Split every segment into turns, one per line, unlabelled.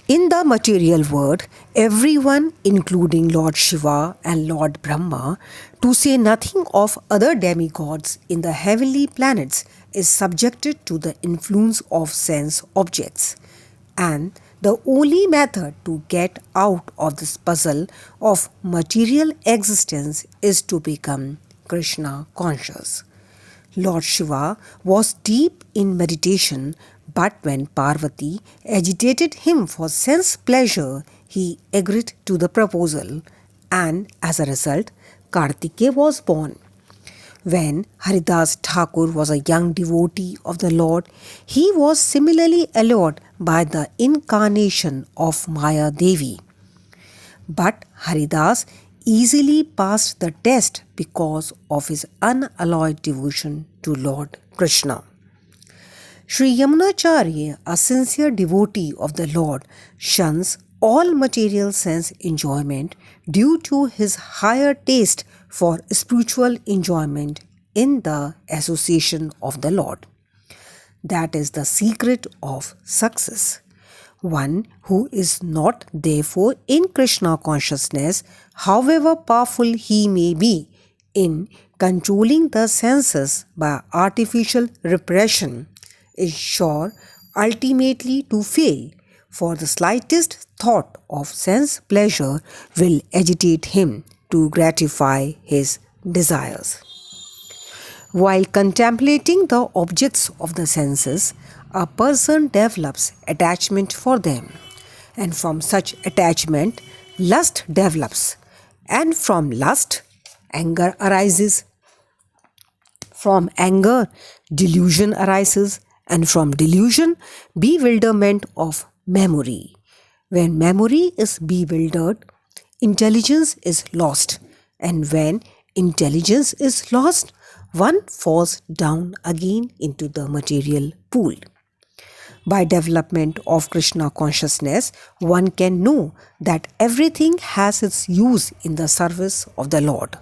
In the material world, everyone, including Lord Shiva and Lord Brahma, to say nothing of other demigods in the heavenly planets, is subjected to the influence of sense objects. And the only method to get out of this puzzle of material existence is to become Krishna conscious. Lord Shiva was deep in meditation, but when Parvati agitated him for sense pleasure, he agreed to the proposal, and as a result, Kartikeya was born. When Haridas Thakur was a young devotee of the Lord, he was similarly allured by the incarnation of Maya Devi. But Haridas easily passed the test because of his unalloyed devotion to Lord Krishna. Sri Yamunacharya, a sincere devotee of the Lord, shuns all material sense enjoyment due to his higher taste for spiritual enjoyment in the association of the Lord. That is the secret of success. One who is not therefore in Krishna consciousness, however powerful he may be in controlling the senses by artificial repression, is sure ultimately to fail, for the slightest thought of sense pleasure will agitate him to gratify his desires. While contemplating the objects of the senses, a person develops attachment for them, and from such attachment, lust develops, and from lust, anger arises. From anger, delusion arises, and from delusion, bewilderment of memory. When memory is bewildered, intelligence is lost, and when intelligence is lost, one falls down again into the material pool. By development of Krishna consciousness, one can know that everything has its use in the service of the Lord.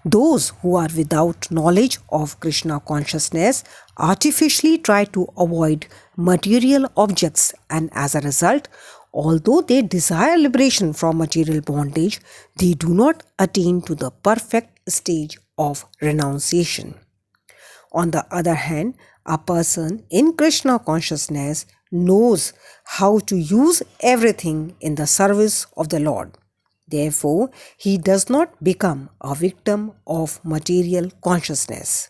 Those who are without knowledge of Krishna consciousness artificially try to avoid material objects, and as a result, although they desire liberation from material bondage, they do not attain to the perfect stage of renunciation. On the other hand, a person in Krishna consciousness knows how to use everything in the service of the Lord. Therefore, he does not become a victim of material consciousness.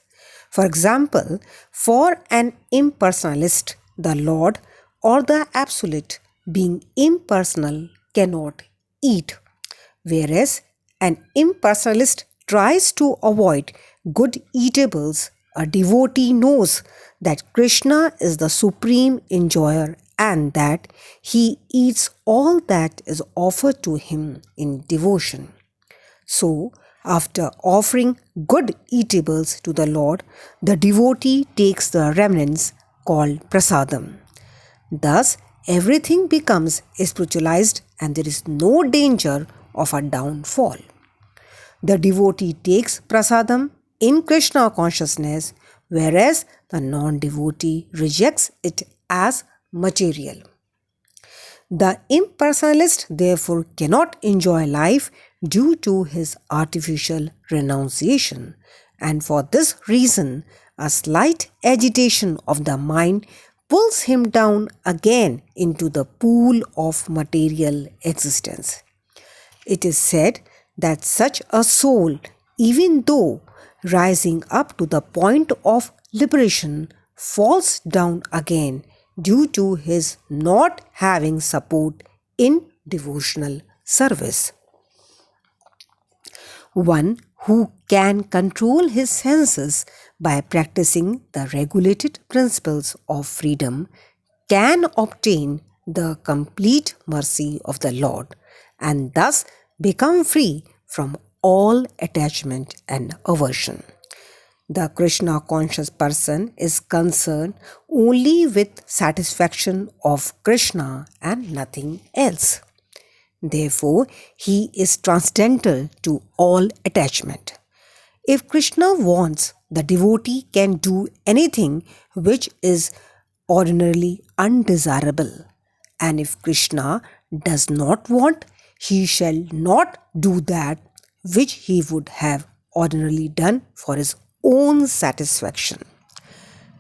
For example, for an impersonalist, the Lord or the Absolute, being impersonal, cannot eat, whereas an impersonalist tries to avoid good eatables. A devotee knows that Krishna is the supreme enjoyer and that he eats all that is offered to him in devotion. So, after offering good eatables to the Lord, the devotee takes the remnants called prasadam. Thus, everything becomes spiritualized and there is no danger of a downfall. The devotee takes prasadam in Krishna consciousness, whereas the non-devotee rejects it as material. The impersonalist therefore cannot enjoy life due to his artificial renunciation, and for this reason, a slight agitation of the mind pulls him down again into the pool of material existence. It is said that such a soul, even though rising up to the point of liberation, falls down again due to his not having support in devotional service. One who can control his senses by practicing the regulated principles of freedom can obtain the complete mercy of the Lord and thus become free from all attachment and aversion. The Krishna conscious person is concerned only with satisfaction of Krishna and nothing else. Therefore, he is transcendental to all attachment. If Krishna wants, the devotee can do anything which is ordinarily undesirable, And if Krishna does not want, he shall not do that which he would have ordinarily done for his own satisfaction.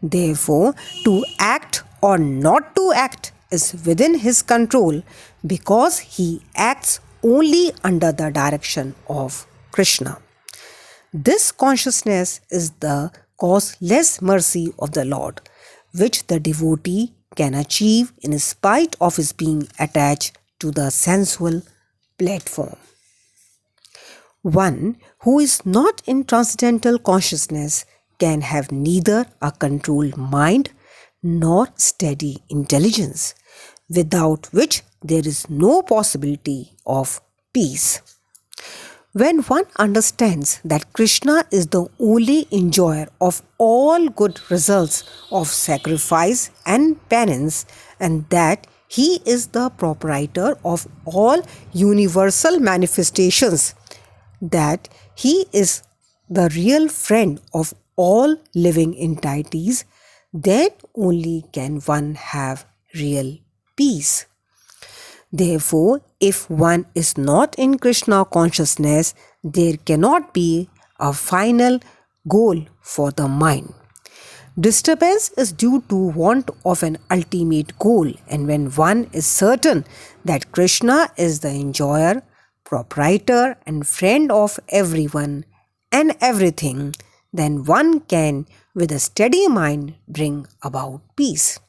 Therefore, to act or not to act is within his control because he acts only under the direction of Krishna. This consciousness is the causeless mercy of the Lord, which the devotee can achieve in spite of his being attached to the sensual platform. One who is not in transcendental consciousness can have neither a controlled mind nor steady intelligence, without which there is no possibility of peace. When one understands that Krishna is the only enjoyer of all good results of sacrifice and penance, and that he is the proprietor of all universal manifestations, that he is the real friend of all living entities, then only can one have real peace. Therefore, if one is not in Krishna consciousness, there cannot be a final goal for the mind. Disturbance is due to want of an ultimate goal, and when one is certain that Krishna is the enjoyer, proprietor, and friend of everyone and everything, then one can, with a steady mind, bring about peace.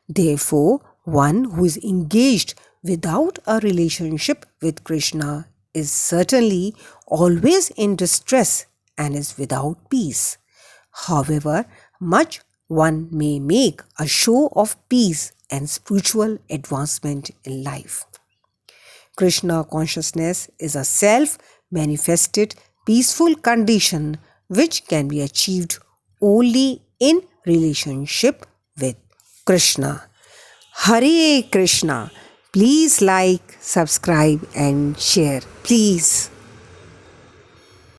Therefore, one who is engaged without a relationship with Krishna is certainly always in distress and is without peace. However much one may make a show of peace and spiritual advancement in life, Krishna consciousness is a self-manifested peaceful condition which can be achieved only in relationship with Krishna. Hare Krishna. Please like, subscribe and share. Please.